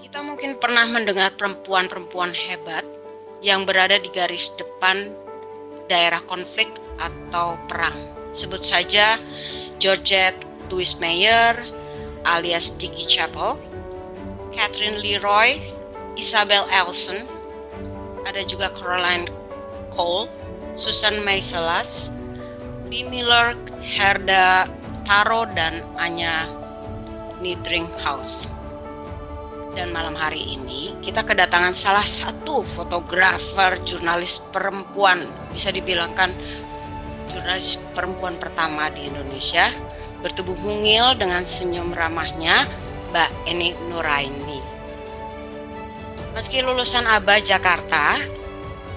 Kita mungkin pernah mendengar perempuan-perempuan hebat yang berada di garis depan daerah konflik atau perang. Sebut saja Georgette Louise Meyer alias Dickie Chapel, Catherine Leroy, Isabel Elson, ada juga Caroline Cole, Susan May Selas, Lee Miller, Herda Taro, dan Anya Niedringhaus. Dan malam hari ini kita kedatangan salah satu fotografer jurnalis perempuan, bisa dibilangkan jurnalis perempuan pertama di Indonesia, bertubuh mungil dengan senyum ramahnya, Mbak Eni Nuraini. Meski lulusan ABA Jakarta,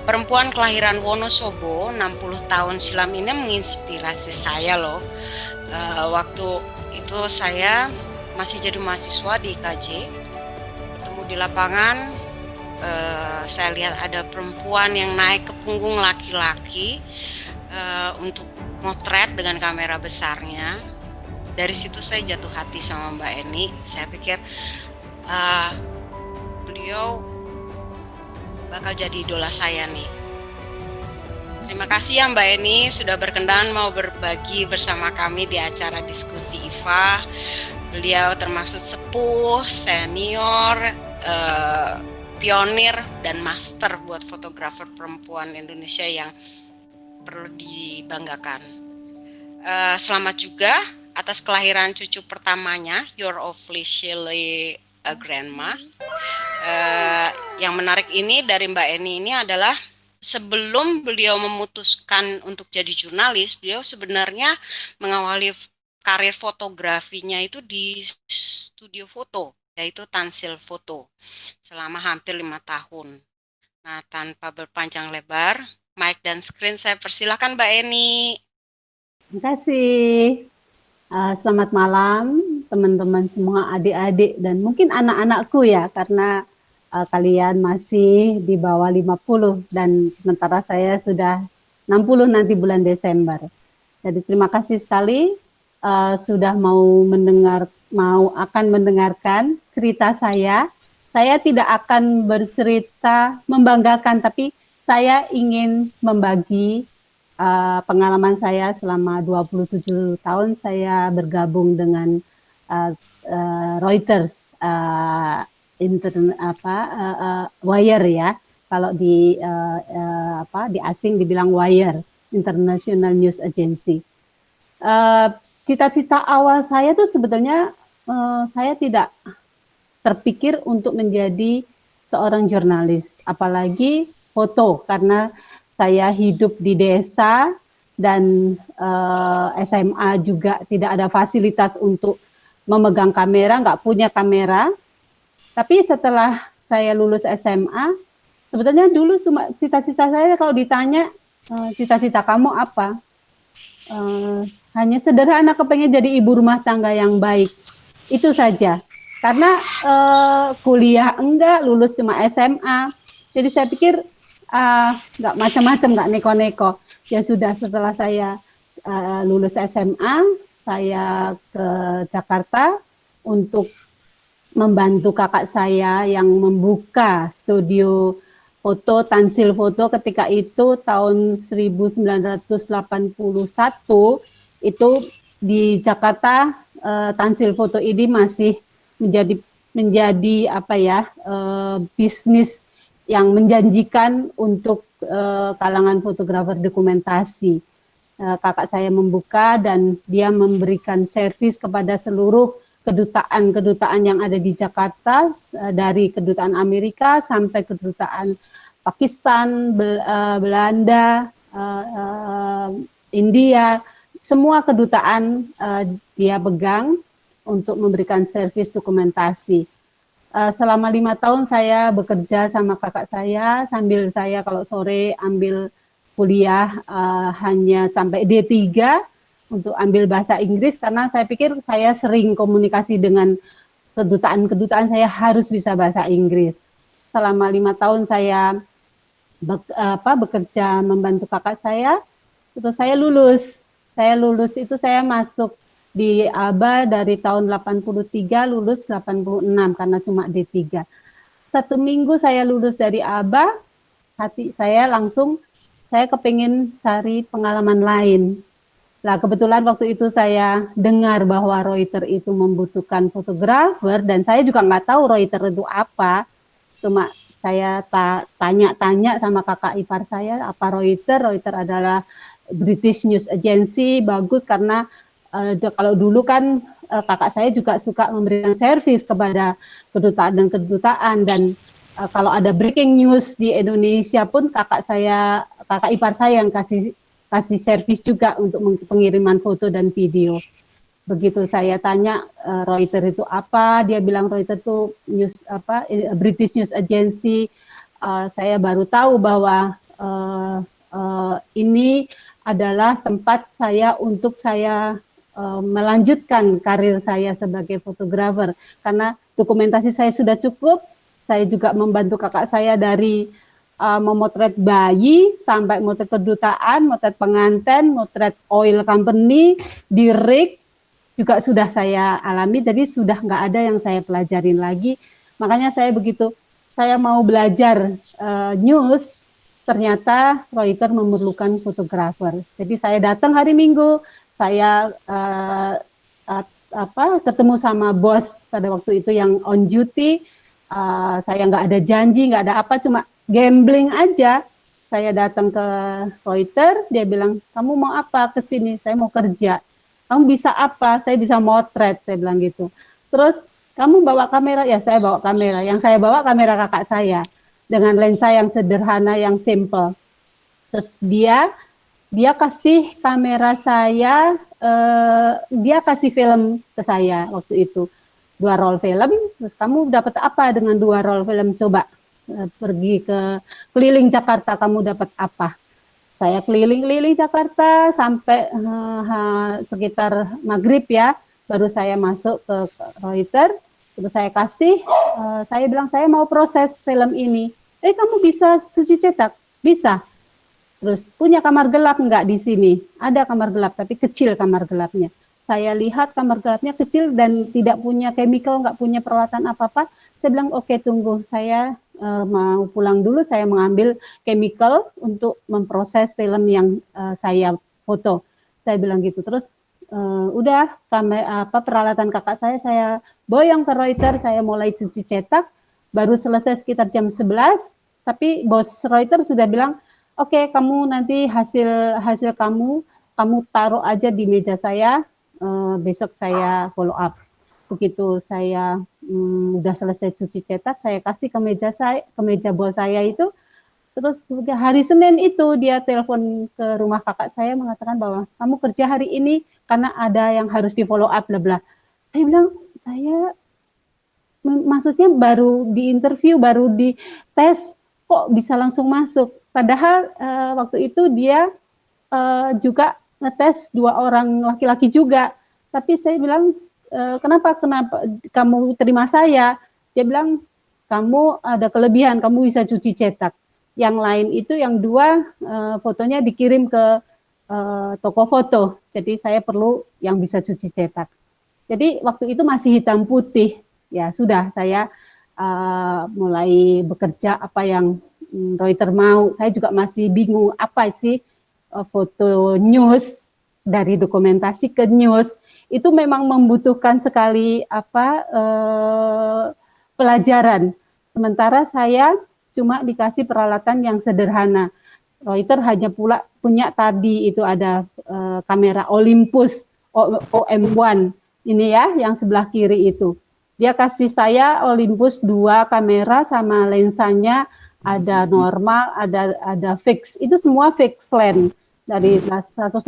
perempuan kelahiran Wonosobo 60 tahun silam ini menginspirasi saya loh. Waktu itu saya masih jadi mahasiswa di IKJ, bertemu di lapangan, saya lihat ada perempuan yang naik ke punggung laki-laki untuk motret dengan kamera besarnya. Dari situ saya jatuh hati sama Mbak Eni. Saya pikir beliau bakal jadi idola saya nih. Terima kasih ya Mbak Eni sudah berkenan mau berbagi bersama kami di acara diskusi IFA. Beliau termasuk sepuh, senior, pionir, dan master buat fotografer perempuan Indonesia yang perlu dibanggakan. Selamat juga atas kelahiran cucu pertamanya, you're officially a grandma. Yang menarik ini dari Mbak Eni ini adalah sebelum beliau memutuskan untuk jadi jurnalis, beliau sebenarnya mengawali karir fotografinya itu di studio foto, yaitu Tansil Foto, selama hampir 5 tahun. Nah, tanpa berpanjang lebar, mic dan screen saya persilakan Mbak Eni. Terima kasih. Selamat malam teman-teman semua, adik-adik dan mungkin anak-anakku ya, karena kalian masih di bawah 50 dan sementara saya sudah 60 nanti bulan Desember. Jadi terima kasih sekali sudah akan mendengarkan cerita saya. Saya tidak akan bercerita membanggakan, tapi saya ingin membagi pengalaman saya selama 27 tahun saya bergabung dengan Reuters, Wire ya. Kalau di asing dibilang Wire, International News Agency. Cita-cita awal saya tuh sebetulnya saya tidak terpikir untuk menjadi seorang jurnalis, apalagi foto, karena saya hidup di desa dan SMA juga tidak ada fasilitas untuk memegang kamera, nggak punya kamera. Tapi setelah saya lulus SMA, sebetulnya dulu cuma cita-cita saya kalau ditanya cita-cita kamu apa? Hanya sederhana, kepengen jadi ibu rumah tangga yang baik. Itu saja. Karena kuliah enggak, lulus cuma SMA. Jadi saya pikir nggak macam-macam, nggak neko-neko. Ya sudah, setelah saya lulus SMA, saya ke Jakarta untuk membantu kakak saya yang membuka studio foto Tansil Foto ketika itu tahun 1981. Itu di Jakarta Tansil Foto ini masih menjadi bisnis yang menjanjikan untuk kalangan fotografer dokumentasi. Kakak saya membuka dan dia memberikan servis kepada seluruh kedutaan yang ada di Jakarta, dari kedutaan Amerika sampai kedutaan Pakistan, Belanda, India, semua kedutaan dia pegang untuk memberikan servis dokumentasi. Selama 5 tahun saya bekerja sama kakak saya, sambil saya kalau sore ambil kuliah hanya sampai D3 untuk ambil bahasa Inggris, karena saya pikir saya sering komunikasi dengan kedutaan-kedutaan, saya harus bisa bahasa Inggris. Selama 5 tahun saya bekerja membantu kakak saya, terus saya lulus. Saya lulus itu saya masuk di ABA dari tahun 83, lulus 86 karena cuma D3. 1 minggu saya lulus dari ABA, hati saya langsung, saya kepingin cari pengalaman lain. Nah, kebetulan waktu itu saya dengar bahwa Reuters itu membutuhkan fotografer, dan saya juga nggak tahu Reuters itu apa. Cuma saya tanya-tanya sama kakak ipar saya, apa Reuters? Reuters adalah British News Agency, bagus karena kalau dulu kan kakak saya juga suka memberikan servis kepada kedutaan dan kedutaan, dan kalau ada breaking news di Indonesia pun kakak ipar saya yang kasih servis juga untuk pengiriman foto dan video. Begitu saya tanya Reuters itu apa, dia bilang Reuters itu British News Agency. Saya baru tahu bahwa ini adalah tempat saya untuk saya melanjutkan karir saya sebagai fotografer, karena dokumentasi saya sudah cukup. Saya juga membantu kakak saya dari memotret bayi sampai motret kedutaan, motret pengantin, motret oil company, di rig juga sudah saya alami, jadi sudah nggak ada yang saya pelajarin lagi. Makanya saya begitu saya mau belajar news, ternyata Reuters memerlukan fotografer. Jadi saya datang hari Minggu, saya ketemu sama bos pada waktu itu yang on duty. Saya nggak ada janji, nggak ada apa, cuma gambling aja. Saya datang ke Reuters, dia bilang, kamu mau apa ke sini? Saya mau kerja. Kamu bisa apa? Saya bisa motret, saya bilang gitu. Terus, kamu bawa kamera? Ya, saya bawa kamera. Yang saya bawa kamera kakak saya, dengan lensa yang sederhana, yang simple. Terus dia kasih kamera saya, dia kasih film ke saya waktu itu. 2 roll film, terus kamu dapat apa dengan 2 roll film? Coba pergi ke keliling Jakarta, kamu dapat apa? Saya keliling-keliling Jakarta sampai sekitar maghrib ya, baru saya masuk ke Reuters, terus saya kasih, saya bilang saya mau proses film ini. Kamu bisa cuci cetak? Bisa. Terus punya kamar gelap enggak di sini? Ada kamar gelap, tapi kecil kamar gelapnya. Saya lihat kamar gelapnya kecil dan tidak punya chemical, enggak punya peralatan apa-apa. Saya bilang, oke, tunggu, saya mau pulang dulu, saya mengambil chemical untuk memproses film yang saya foto. Saya bilang gitu. Terus udah peralatan kakak saya boyong ke Reuters, saya mulai cuci cetak, baru selesai sekitar jam 11, tapi bos Reuters sudah bilang, oke, kamu nanti hasil kamu taruh aja di meja saya, besok saya follow up. Begitu saya udah selesai cuci cetak, saya kasih ke meja bos saya itu. Terus hari Senin itu dia telepon ke rumah kakak saya mengatakan bahwa kamu kerja hari ini karena ada yang harus di follow up, bla bla. Saya bilang, saya maksudnya baru di interview, baru di tes, kok bisa langsung masuk. Padahal waktu itu dia juga ngetes 2 orang laki-laki juga. Tapi saya bilang, kenapa kamu terima saya? Dia bilang, kamu ada kelebihan, kamu bisa cuci cetak. Yang lain itu yang 2 fotonya dikirim ke toko foto. Jadi saya perlu yang bisa cuci cetak. Jadi waktu itu masih hitam putih. Ya sudah, saya mulai bekerja apa yang Reuters mau. Saya juga masih bingung apa sih foto news, dari dokumentasi ke news. Itu memang membutuhkan sekali pelajaran. Sementara saya cuma dikasih peralatan yang sederhana. Reuters hanya punya tadi itu ada kamera Olympus OM1 ini ya, yang sebelah kiri itu. Dia kasih saya Olympus 2 kamera sama lensanya, ada normal, ada fix. Itu semua fix lens. Dari 180,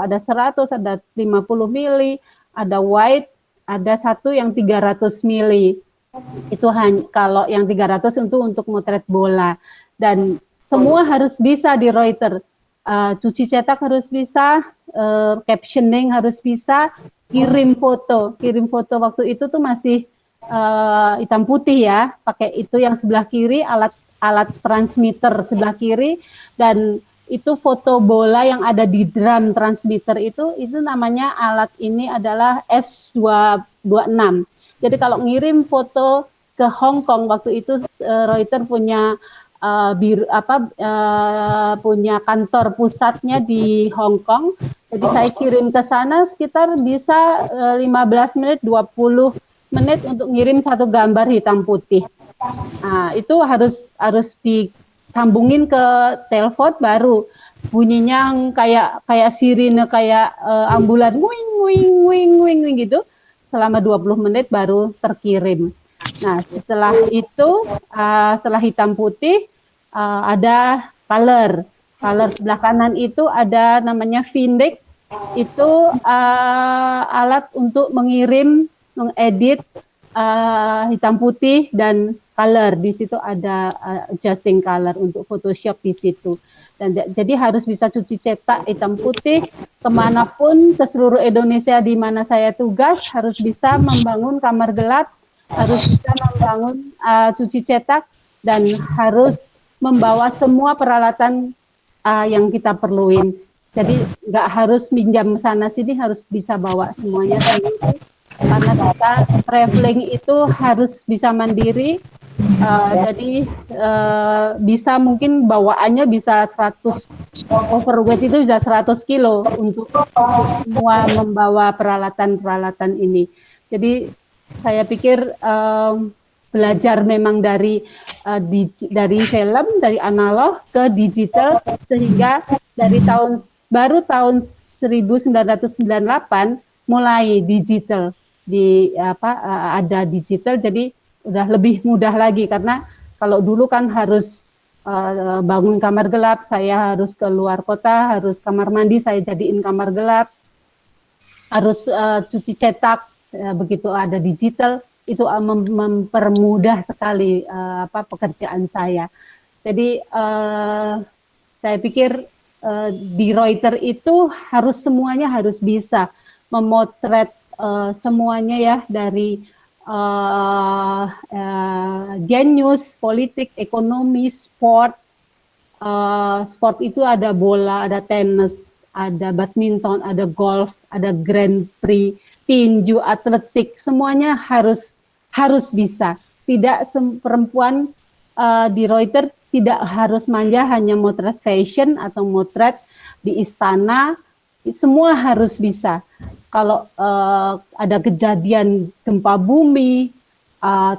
ada 100, ada 50 mili, ada wide, ada satu yang 300 mili. Itu hanya kalau yang 300 itu untuk motret bola. Dan semua harus bisa di Reuters. Cuci cetak harus bisa, captioning harus bisa, kirim foto waktu itu tuh masih hitam putih ya, pakai itu yang sebelah kiri, alat transmitter sebelah kiri, dan itu foto bola yang ada di drum transmitter itu namanya alat ini adalah S226. Jadi kalau ngirim foto ke Hong Kong waktu itu Reuters punya punya kantor pusatnya di Hong Kong. Jadi saya kirim ke sana sekitar bisa 15 menit 20 menit untuk ngirim satu gambar hitam putih. Nah, itu harus disambungin ke telepon baru bunyinya kayak sirine kayak ambulan wing wing wing wing wing gitu selama 20 menit baru terkirim. Nah, setelah itu setelah hitam putih ada color. Color sebelah kanan itu ada namanya Vindex. Itu alat untuk mengirim, mengedit hitam putih dan color. Di situ ada adjusting color untuk Photoshop di situ. Dan jadi harus bisa cuci cetak hitam putih kemanapun ke seluruh Indonesia di mana saya tugas, harus bisa membangun kamar gelap, harus bisa membangun cuci cetak, dan harus membawa semua peralatan yang kita perluin. Jadi nggak harus minjam sana sini, harus bisa bawa semuanya sendiri. Karena kita traveling itu harus bisa mandiri. Jadi bisa mungkin bawaannya bisa 100 overweight itu bisa 100 kilo untuk semua membawa peralatan-peralatan ini. Jadi saya pikir belajar memang dari film, dari analog ke digital, sehingga dari tahun 1998 mulai digital ada digital, jadi udah lebih mudah lagi karena kalau dulu kan harus bangun kamar gelap, saya harus keluar kota, harus kamar mandi saya jadiin kamar gelap, harus cuci cetak, begitu ada digital itu mempermudah sekali pekerjaan saya. Jadi saya pikir di Reuters itu semuanya harus bisa memotret semuanya ya, dari genius, politik, ekonomi, sport. Sport itu ada bola, ada tenis, ada badminton, ada golf, ada Grand Prix, tinju, atletik, semuanya harus bisa. Tidak perempuan di Reuters tidak harus manja hanya motret fashion atau motret di istana, semua harus bisa. Kalau ada kejadian gempa bumi,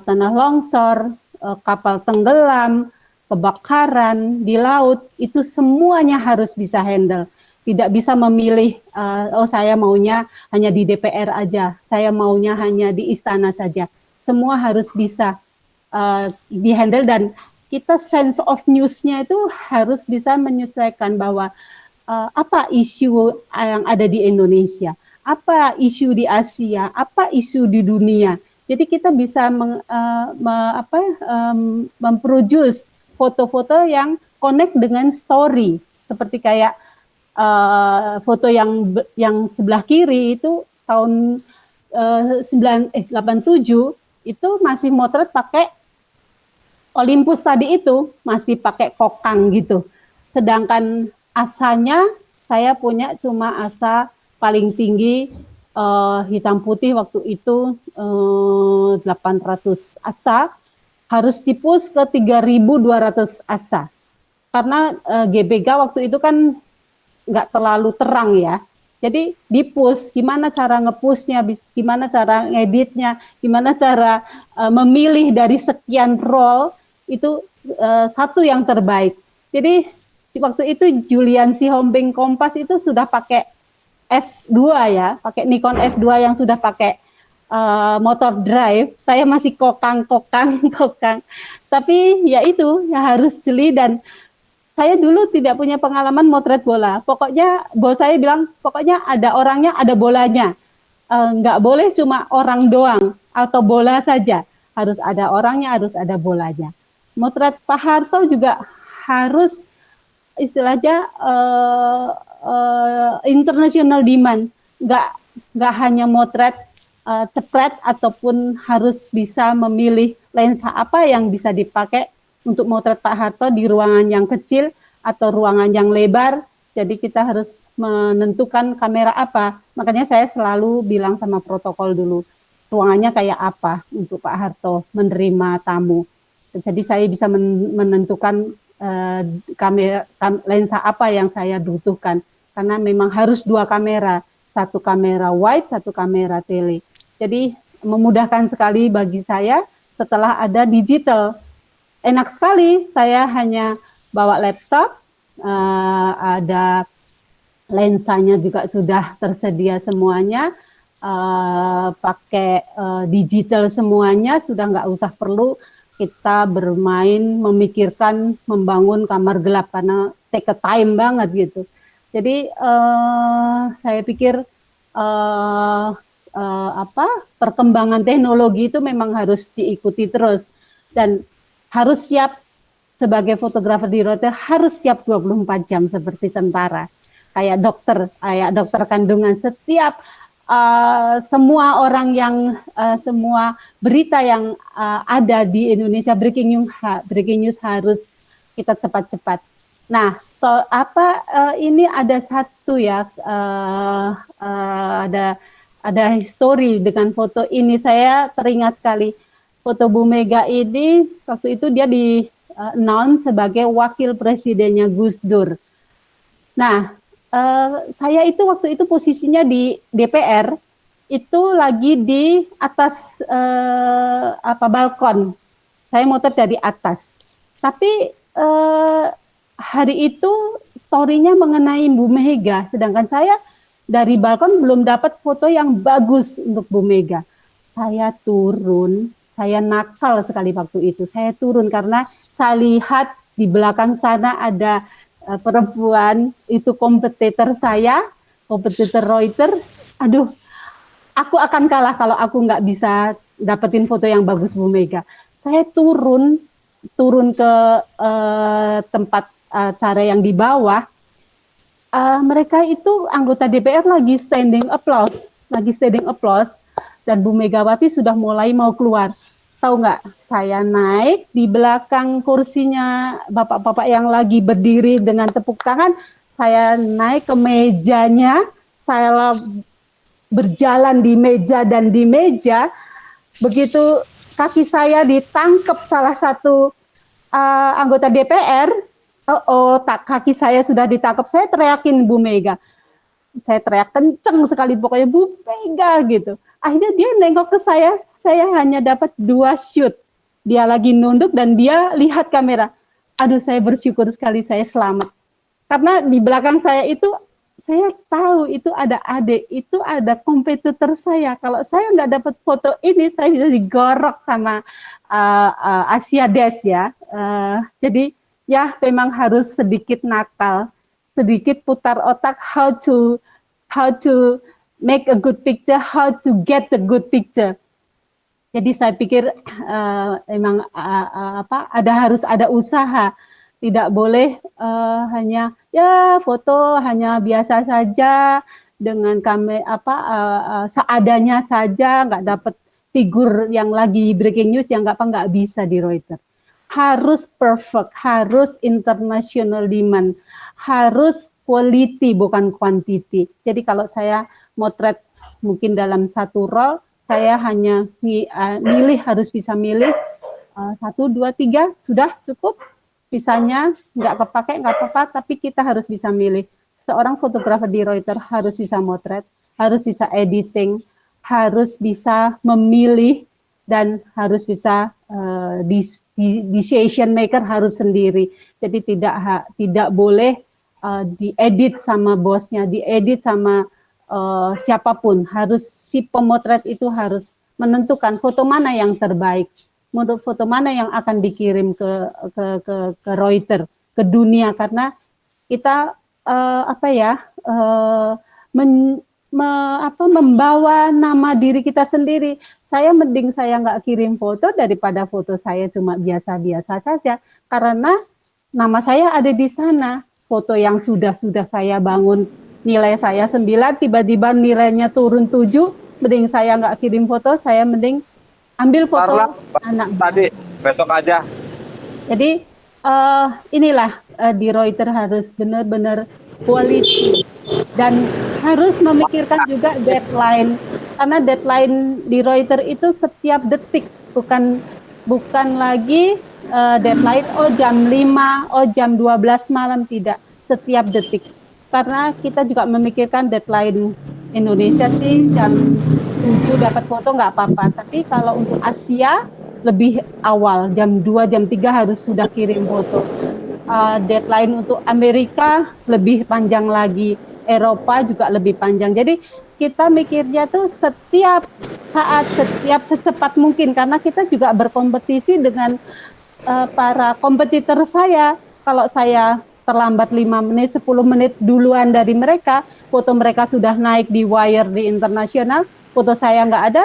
tanah longsor, kapal tenggelam, kebakaran di laut, itu semuanya harus bisa handle. Tidak bisa memilih, saya maunya hanya di DPR aja, saya maunya hanya di istana saja. Semua harus bisa dihandle, dan kita sense of news-nya itu harus bisa menyesuaikan bahwa apa isu yang ada di Indonesia, apa isu di Asia, apa isu di dunia. Jadi kita bisa memproduce foto-foto yang connect dengan story, seperti kayak foto yang sebelah kiri itu tahun 87 itu masih motret pakai Olympus tadi, itu masih pakai kokang gitu. Sedangkan asanya saya punya cuma asa paling tinggi hitam putih waktu itu 800 asa, harus tipus ke 3.200 asa. Karena GBK waktu itu kan nggak terlalu terang ya. Jadi dipus, gimana cara ngepusnya, gimana cara ngeditnya, gimana cara memilih dari sekian roll, itu satu yang terbaik. Jadi waktu itu Julian Sihombing Kompas itu sudah pakai F2 ya, pakai Nikon F2 yang sudah pakai motor drive. Saya masih kokang. Tapi ya itu, ya harus jeli, dan saya dulu tidak punya pengalaman motret bola. Pokoknya bos saya bilang, pokoknya ada orangnya, ada bolanya. Nggak boleh cuma orang doang atau bola saja. Harus ada orangnya, harus ada bolanya. Motret Pak Harto juga harus istilahnya international demand. Nggak hanya motret cepret, ataupun harus bisa memilih lensa apa yang bisa dipakai untuk motret Pak Harto di ruangan yang kecil, atau ruangan yang lebar. Jadi kita harus menentukan kamera apa. Makanya saya selalu bilang sama protokol dulu, ruangannya kayak apa untuk Pak Harto menerima tamu. Jadi saya bisa menentukan kamera lensa apa yang saya butuhkan. Karena memang harus 2 kamera, 1 kamera wide, 1 kamera tele. Jadi memudahkan sekali bagi saya setelah ada digital. Enak sekali, saya hanya bawa laptop, ada lensanya juga sudah tersedia semuanya, pakai digital semuanya, sudah nggak usah perlu kita bermain, memikirkan, membangun kamar gelap, karena take a time banget gitu. Jadi saya pikir perkembangan teknologi itu memang harus diikuti terus, dan harus siap sebagai fotografer di Reuters, harus siap 24 jam seperti tentara, kayak dokter kandungan. Setiap semua orang yang semua berita yang ada di Indonesia, breaking news harus kita cepat-cepat. Nah, ini ada satu ya, ada histori dengan foto ini. Saya teringat sekali foto Bu Mega ini, waktu itu dia di announce sebagai wakil presidennya Gus Dur. Nah, saya itu waktu itu posisinya di DPR, itu lagi di atas balkon. Saya motret dari atas. Tapi hari itu story-nya mengenai Bu Mega, sedangkan saya dari balkon belum dapat foto yang bagus untuk Bu Mega. Saya turun, saya nakal sekali waktu itu. Saya turun karena saya lihat di belakang sana ada perempuan, itu kompetitor saya, kompetitor Reuters. Aduh, aku akan kalah kalau aku nggak bisa dapetin foto yang bagus Bu Mega. Saya turun ke tempat acara yang di bawah. Mereka itu anggota DPR lagi standing applause, dan Bu Megawati sudah mulai mau keluar. Tahu nggak? Saya naik di belakang kursinya bapak-bapak yang lagi berdiri dengan tepuk tangan. Saya naik ke mejanya, saya berjalan di meja dan di meja. Begitu kaki saya ditangkap salah satu anggota DPR, kaki saya sudah ditangkap, saya teriakin Bu Mega. Saya teriak kenceng sekali, pokoknya Bu Mega gitu. Akhirnya dia nengok ke saya hanya dapat 2 shoot. Dia lagi nunduk dan dia lihat kamera. Aduh, saya bersyukur sekali saya selamat. Karena di belakang saya itu, saya tahu itu ada adik, itu ada kompetitor saya. Kalau saya nggak dapat foto ini, saya bisa digorok sama Asia Des ya. Jadi ya memang harus sedikit nakal, sedikit putar otak how to make a good picture, how to get the good picture. Jadi saya pikir memang harus ada usaha, tidak boleh hanya ya foto hanya biasa saja dengan seadanya saja, nggak dapat figur yang lagi breaking news yang nggak bisa di Reuters. Harus perfect, harus international demand, harus quality bukan quantity. Jadi kalau saya motret mungkin dalam satu roll, saya hanya harus bisa milih 1, 2, 3 sudah cukup. Sisanya nggak kepakai nggak apa-apa, tapi kita harus bisa milih. Seorang fotografer di Reuters harus bisa motret, harus bisa editing, harus bisa memilih, dan harus bisa decision maker harus sendiri. Jadi tidak boleh diedit sama bosnya, diedit sama siapapun. Harus si pemotret itu harus menentukan foto mana yang terbaik, foto mana yang akan dikirim ke Reuters, ke dunia, karena kita membawa nama diri kita sendiri. Saya mending saya nggak kirim foto daripada foto saya cuma biasa-biasa saja, karena nama saya ada di sana. Foto yang sudah saya bangun, nilai saya 9, tiba-tiba nilainya turun 7, mending saya nggak kirim foto, saya mending ambil foto anak tadi besok aja. Jadi Inilah di Reuters harus benar-benar quality dan harus memikirkan juga deadline, karena deadline di Reuters itu setiap detik, bukan bukan lagi deadline jam 5, jam 12 malam, tidak, setiap detik. Karena kita juga memikirkan deadline Indonesia sih jam 7 dapat foto nggak apa-apa, tapi kalau untuk Asia lebih awal, jam 2, jam 3 harus sudah kirim foto. Deadline untuk Amerika lebih panjang lagi, Eropa juga lebih panjang. Jadi kita mikirnya tuh setiap saat, setiap secepat mungkin, karena kita juga berkompetisi dengan para kompetitor saya. Kalau saya terlambat 5 menit, 10 menit duluan dari mereka, foto mereka sudah naik di wire di internasional, foto saya nggak ada,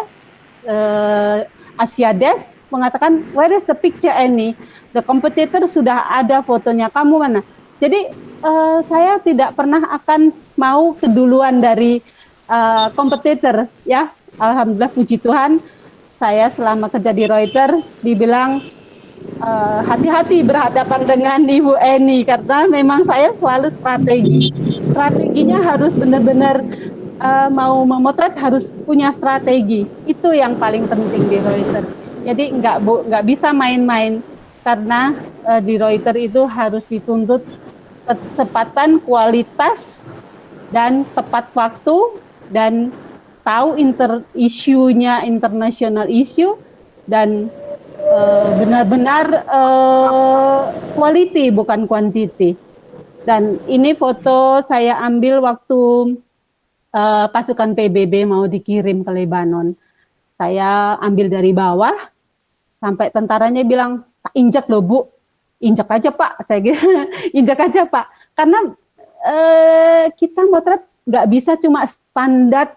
Asia Desk mengatakan, where is the picture Annie? The competitor sudah ada fotonya, kamu mana? Jadi saya tidak pernah akan mau keduluan dari kompetitor, ya. Alhamdulillah, puji Tuhan, saya selama kerja di Reuters dibilang hati-hati berhadapan dengan Ibu Eni, karena memang saya selalu strateginya harus benar-benar mau memotret harus punya strategi. Itu yang paling penting di Reuters. Jadi nggak bisa main-main, karena di Reuters itu harus dituntut kecepatan, kualitas, dan tepat waktu, dan tahu isunya international issue, dan benar-benar quality bukan quantity. Dan ini foto saya ambil waktu pasukan PBB mau dikirim ke Lebanon. Saya ambil dari bawah, sampai tentaranya bilang, tak injak loh Bu, injak aja Pak, saya gitu, injak aja Pak. Karena kita motret nggak bisa cuma standar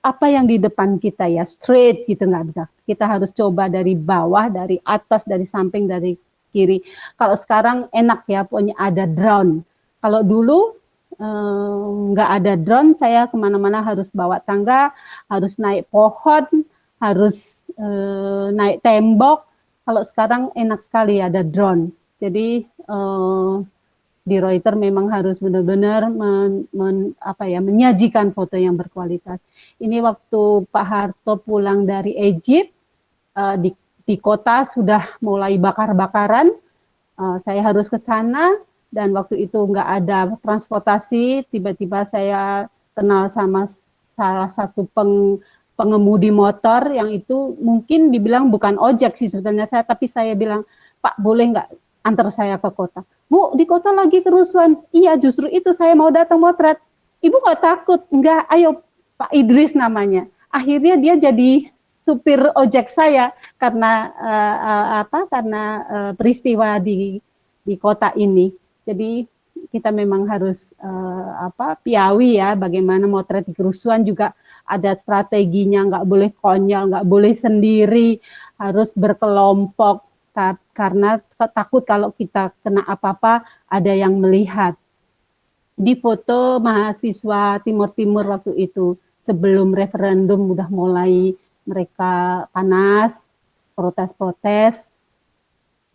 apa yang di depan kita ya, straight gitu, nggak bisa. Kita harus coba dari bawah, dari atas, dari samping, dari kiri. Kalau sekarang enak ya, pokoknya ada drone. Kalau dulu nggak ada drone, saya kemana-mana harus bawa tangga, harus naik pohon, harus naik tembok. Kalau sekarang enak sekali ada drone. Jadi di Reuters memang harus benar-benar menyajikan foto yang berkualitas. Ini waktu Pak Harto pulang dari Egypt, di kota sudah mulai bakar-bakaran, saya harus ke sana, dan waktu itu nggak ada transportasi, tiba-tiba saya kenal sama salah satu pengemudi motor yang itu mungkin dibilang bukan ojek sih sebetulnya saya, tapi saya bilang, Pak boleh nggak antar saya ke kota? Bu, di kota lagi kerusuhan. Iya, justru itu saya mau datang motret. Ibu nggak takut? Enggak, ayo Pak Idris namanya. Akhirnya dia jadi supir ojek saya karena peristiwa di kota ini. Jadi kita memang harus piawi ya, bagaimana motret di kerusuhan juga ada strateginya, nggak boleh konyol, nggak boleh sendiri, harus berkelompok, karena takut kalau kita kena apa-apa ada yang melihat. Di foto mahasiswa Timur Timur waktu itu sebelum referendum udah mulai mereka panas, protes-protes,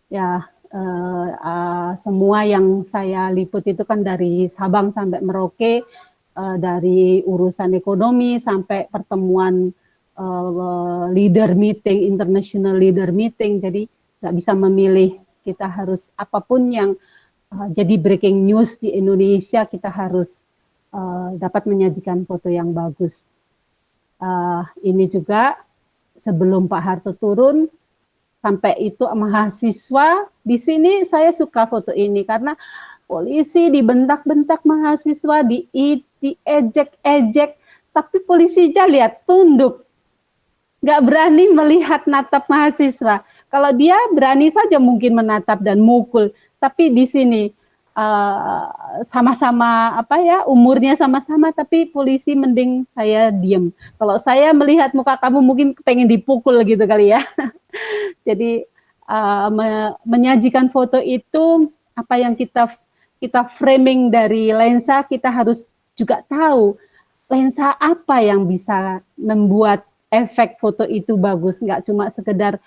ya semua yang saya liput itu kan dari Sabang sampai Merauke, dari urusan ekonomi sampai pertemuan leader meeting, international leader meeting. Jadi nggak bisa memilih, kita harus apapun yang jadi breaking news di Indonesia, kita harus dapat menyajikan foto yang bagus. Ini juga sebelum Pak Harto turun, sampai itu mahasiswa di sini, saya suka foto ini karena polisi dibentak-bentak mahasiswa, diejek-ejek, tapi polisinya lihat tunduk, nggak berani melihat natap mahasiswa. Kalau dia berani saja mungkin menatap dan mukul, tapi di sini sama-sama umurnya sama-sama, tapi polisi mending saya diem. Kalau saya melihat muka kamu mungkin pengen dipukul gitu kali ya. Jadi menyajikan foto itu, apa yang kita framing dari lensa, kita harus juga tahu lensa apa yang bisa membuat efek foto itu bagus, nggak cuma sekedar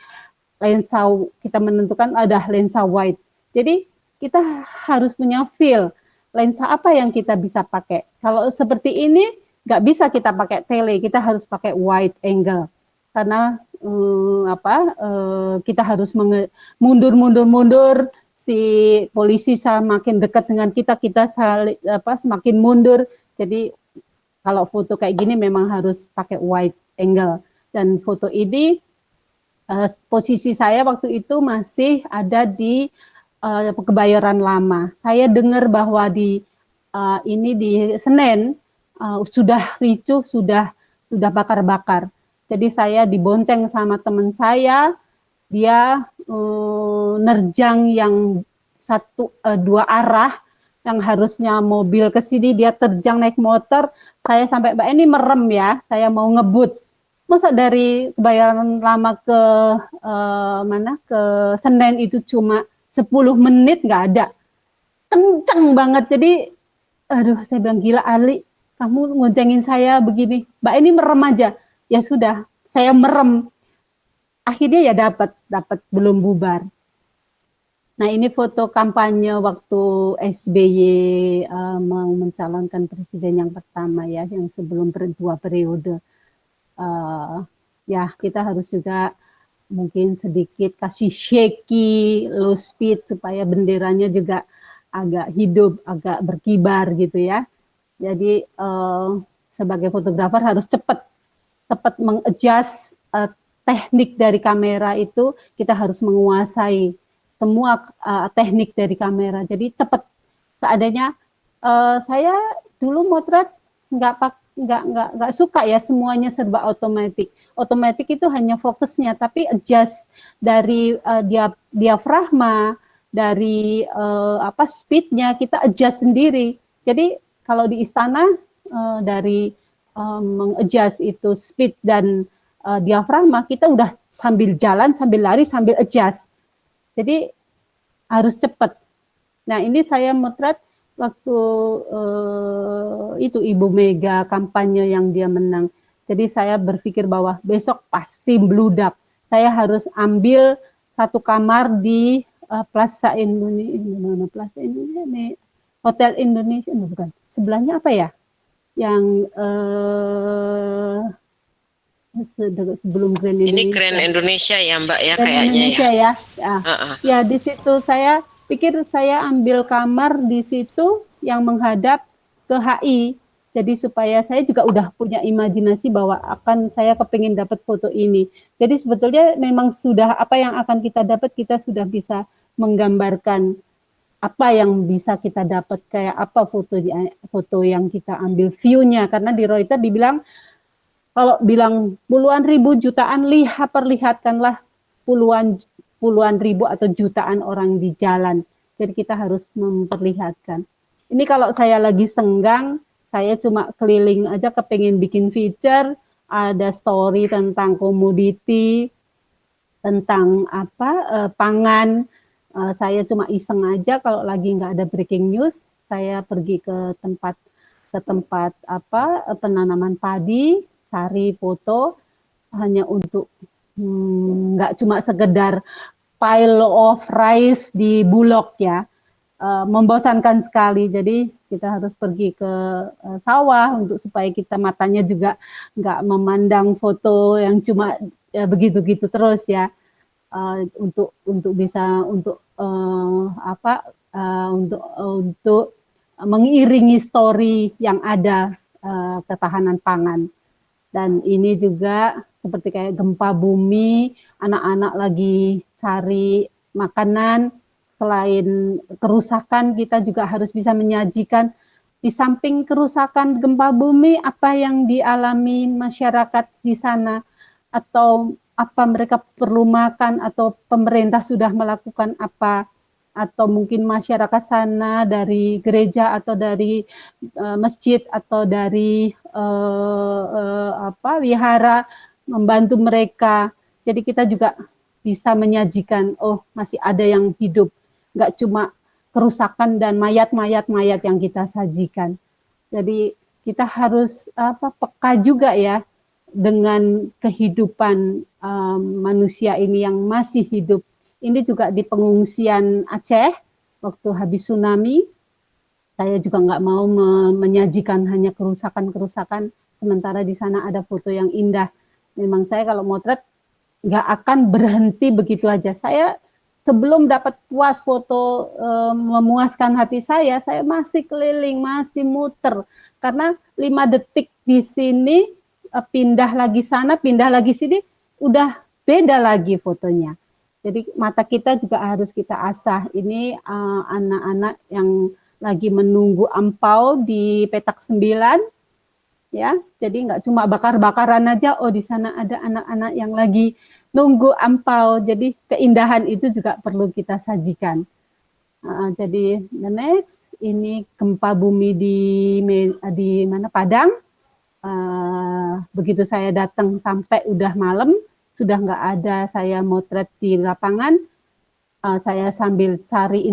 lensa, kita menentukan ada lensa wide. Jadi kita harus punya feel lensa apa yang kita bisa pakai. Kalau seperti ini nggak bisa kita pakai tele, kita harus pakai wide angle karena kita harus mundur si polisi semakin dekat dengan kita semakin mundur. Jadi kalau foto kayak gini memang harus pakai wide angle. Dan foto ini posisi saya waktu itu masih ada di Kebayoran Lama. Saya dengar bahwa di Senen sudah ricuh, sudah bakar-bakar. Jadi saya dibonceng sama teman saya, dia nerjang yang dua arah, yang harusnya mobil ke sini dia terjang naik motor. Saya sampai Mbak ini merem ya, saya mau ngebut. Masa dari Kebayoran Lama ke ke Senen itu cuma 10 menit, nggak ada. Kenceng banget. Jadi aduh, saya bilang, gila Ali, kamu ngoncengin saya begini. Mbak ini merem aja. Ya sudah, saya merem. Akhirnya ya dapat belum bubar. Nah, ini foto kampanye waktu SBY mau mencalonkan presiden yang pertama ya, yang sebelum 2 periode. Ya, kita harus juga mungkin sedikit kasih shaky, low speed supaya benderanya juga agak hidup, agak berkibar gitu ya. Jadi sebagai fotografer harus cepat mengadjust teknik dari kamera itu, kita harus menguasai semua teknik dari kamera. Jadi cepat. Seadanya saya dulu motret nggak suka ya semuanya serba otomatis. Otomatis itu hanya fokusnya, tapi adjust dari diafragma, dari speednya kita adjust sendiri. Jadi kalau di istana dari mengadjust itu speed dan diafragma, kita udah sambil jalan, sambil lari, sambil adjust. Jadi harus cepat. Nah, ini saya motret waktu itu Ibu Mega kampanye yang dia menang. Jadi saya berpikir bahwa besok pasti bludak. Saya harus ambil satu kamar di Plaza Indonesia, Plaza Indonesia nih, Hotel Indonesia, bukan. Sebelahnya apa ya? Yang sebelum Grand Indonesia. Ini Grand Indonesia ya Mbak ya, Grand kayaknya Indonesia ya. Ya, di situ saya pikir saya ambil kamar di situ yang menghadap ke HI. Jadi supaya saya juga udah punya imajinasi bahwa saya kepingin dapat foto ini. Jadi sebetulnya memang sudah apa yang akan kita dapat, kita sudah bisa menggambarkan apa yang bisa kita dapat, kayak apa foto yang kita ambil view-nya. Karena di Reuters dibilang, kalau bilang puluhan ribu, jutaan, perlihatkanlah puluhan ribu atau jutaan orang di jalan. Jadi kita harus memperlihatkan. Ini kalau saya lagi senggang, saya cuma keliling aja, kepengen bikin feature, ada story tentang komoditi, tentang pangan. Saya cuma iseng aja, kalau lagi nggak ada breaking news, saya pergi ke tempat penanaman padi, cari foto hanya untuk nggak cuma sekedar pile of rice di Bulog ya, membosankan sekali. Jadi kita harus pergi ke sawah untuk supaya kita matanya juga nggak memandang foto yang cuma begitu-gitu terus ya, untuk bisa untuk mengiringi story yang ada ketahanan pangan. Dan ini juga seperti kayak gempa bumi, anak-anak lagi cari makanan, selain kerusakan kita juga harus bisa menyajikan di samping kerusakan gempa bumi apa yang dialami masyarakat di sana, atau apa mereka perlu makan, atau pemerintah sudah melakukan apa, atau mungkin masyarakat sana dari gereja atau dari masjid atau dari wihara membantu mereka. Jadi kita juga bisa menyajikan, oh masih ada yang hidup, nggak cuma kerusakan dan mayat-mayat yang kita sajikan. Jadi kita harus peka juga ya, dengan kehidupan manusia ini yang masih hidup. Ini juga di pengungsian Aceh waktu habis tsunami. Saya juga nggak mau menyajikan hanya kerusakan-kerusakan, sementara di sana ada foto yang indah. Memang saya kalau motret nggak akan berhenti begitu aja. Saya sebelum dapat puas foto memuaskan hati saya masih keliling, masih muter. Karena 5 detik di sini, pindah lagi sana, pindah lagi sini, udah beda lagi fotonya. Jadi mata kita juga harus kita asah. Ini anak-anak yang lagi menunggu ampau di petak 9, ya. Jadi nggak cuma bakar-bakaran aja, oh di sana ada anak-anak yang lagi nunggu ampau. Jadi keindahan itu juga perlu kita sajikan. Jadi the next ini gempa bumi di mana Padang. Begitu saya datang sampai udah malam, sudah nggak ada saya motret di lapangan. Saya sambil cari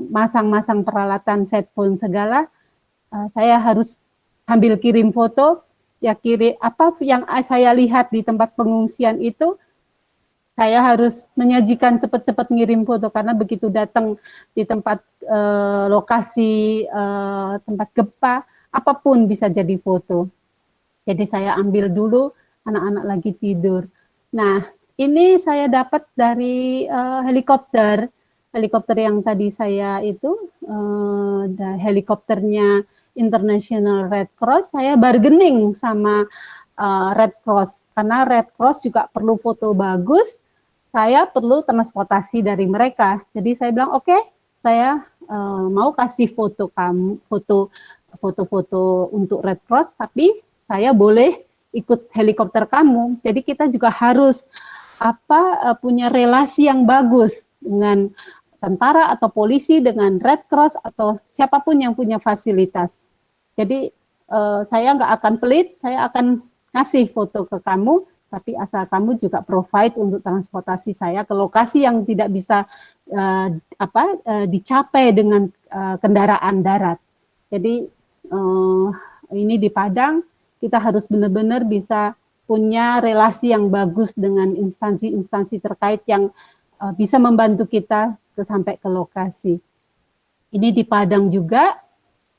masang-masang peralatan set phone segala, saya harus sambil kirim foto, ya kirim apa yang saya lihat di tempat pengungsian itu, saya harus menyajikan cepat-cepat ngirim foto karena begitu datang di tempat lokasi tempat gempa, apapun bisa jadi foto. Jadi saya ambil dulu anak-anak lagi tidur. Nah, ini saya dapat dari helikopter yang tadi saya itu helikopternya International Red Cross. Saya bargaining sama Red Cross karena Red Cross juga perlu foto bagus. Saya perlu transportasi dari mereka. Jadi saya bilang oke, saya mau kasih foto kamu, foto-foto untuk Red Cross, tapi saya boleh ikut helikopter kamu. Jadi kita juga harus punya relasi yang bagus dengan tentara atau polisi, dengan Red Cross atau siapapun yang punya fasilitas. Jadi saya nggak akan pelit, saya akan ngasih foto ke kamu, tapi asal kamu juga provide untuk transportasi saya ke lokasi yang tidak bisa dicapai dengan kendaraan darat. Jadi ini di Padang kita harus benar-benar bisa punya relasi yang bagus dengan instansi-instansi terkait yang bisa membantu kita sampai ke lokasi. Ini di Padang juga,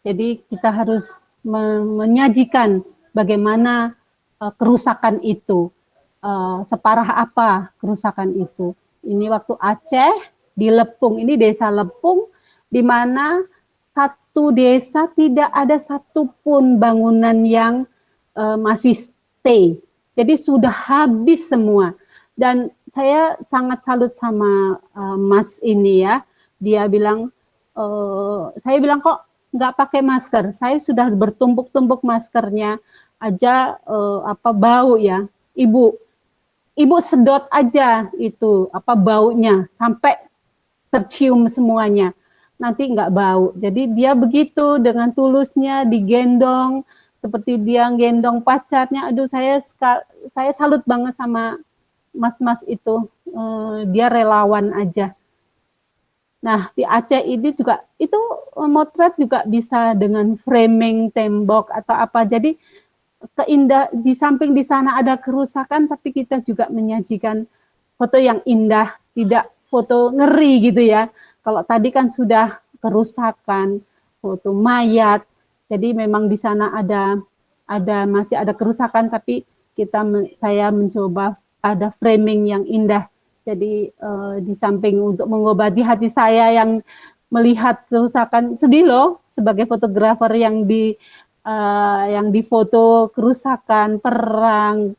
jadi kita harus menyajikan bagaimana kerusakan itu, separah apa kerusakan itu. Ini waktu Aceh, di Lepung, ini desa Lepung, di mana satu desa tidak ada satupun bangunan yang masih stay. Jadi sudah habis semua. Dan saya sangat salut sama Mas ini ya. Dia bilang, saya bilang kok nggak pakai masker. Saya sudah bertumpuk-tumpuk maskernya aja bau ya. Ibu sedot aja itu baunya sampai tercium semuanya. Nanti nggak bau. Jadi dia begitu dengan tulusnya digendong, seperti dia gendong pacarnya. Aduh, saya salut banget sama mas-mas itu. Dia relawan aja. Nah, di Aceh ini juga itu motret juga bisa dengan framing tembok atau apa. Jadi di samping di sana ada kerusakan, tapi kita juga menyajikan foto yang indah, tidak foto ngeri gitu ya. Kalau tadi kan sudah kerusakan, foto mayat. Jadi memang di sana masih ada kerusakan, tapi saya mencoba ada framing yang indah. Jadi di samping untuk mengobati hati saya yang melihat kerusakan, sedih loh sebagai fotografer yang difoto kerusakan perang,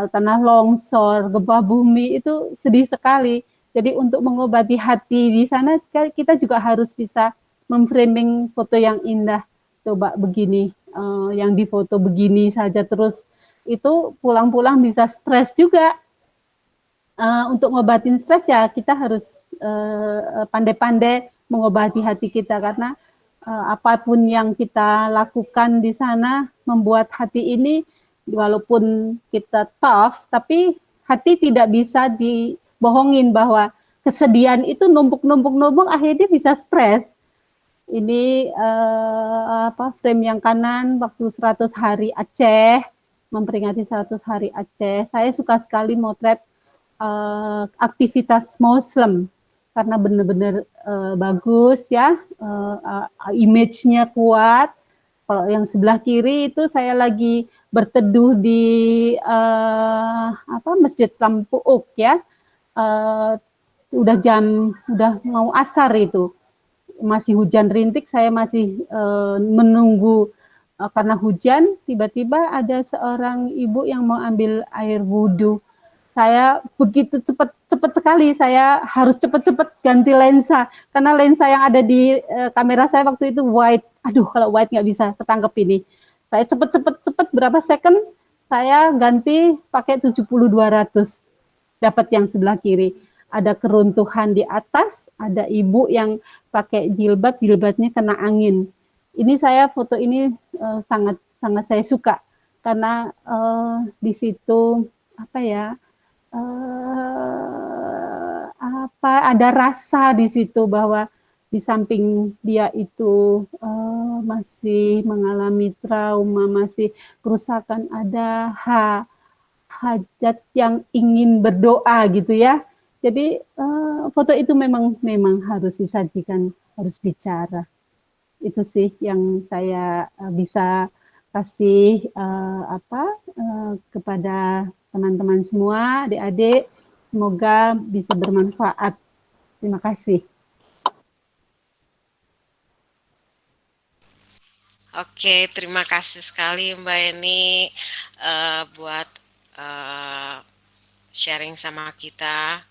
tanah longsor, gempa bumi, itu sedih sekali. Jadi untuk mengobati hati di sana kita juga harus bisa memframing foto yang indah. Coba begini, yang difoto begini saja terus, itu pulang-pulang bisa stres juga. Untuk ngobatin stres ya kita harus pandai-pandai mengobati hati kita, karena apapun yang kita lakukan di sana membuat hati ini, walaupun kita tough, tapi hati tidak bisa dibohongin bahwa kesedihan itu numpuk akhirnya bisa stres. Ini frame yang kanan waktu 100 hari Aceh, memperingati 100 hari Aceh. Saya suka sekali motret aktivitas Muslim karena benar-benar bagus ya, image-nya kuat. Kalau yang sebelah kiri itu saya lagi berteduh di Masjid Lampuuk ya. Udah mau asar itu, masih hujan rintik, saya masih menunggu karena hujan. Tiba-tiba ada seorang ibu yang mau ambil air wudhu. Saya begitu cepat sekali, saya harus cepat-cepat ganti lensa karena lensa yang ada di kamera saya waktu itu wide. Aduh, kalau wide nggak bisa ketangkep ini. Saya cepat berapa second saya ganti pakai 70-200, dapat yang sebelah kiri. Ada keruntuhan di atas, ada ibu yang pakai jilbabnya kena angin. Ini saya foto ini sangat saya suka karena di situ apa ya, ada rasa di situ bahwa di samping dia itu masih mengalami trauma, masih kerusakan, ada hajat yang ingin berdoa gitu ya. Jadi foto itu memang harus disajikan, harus bicara. Itu sih yang saya bisa kasih kepada teman-teman semua, adik-adik. Semoga bisa bermanfaat. Terima kasih. Oke, terima kasih sekali Mbak Eni buat sharing sama kita.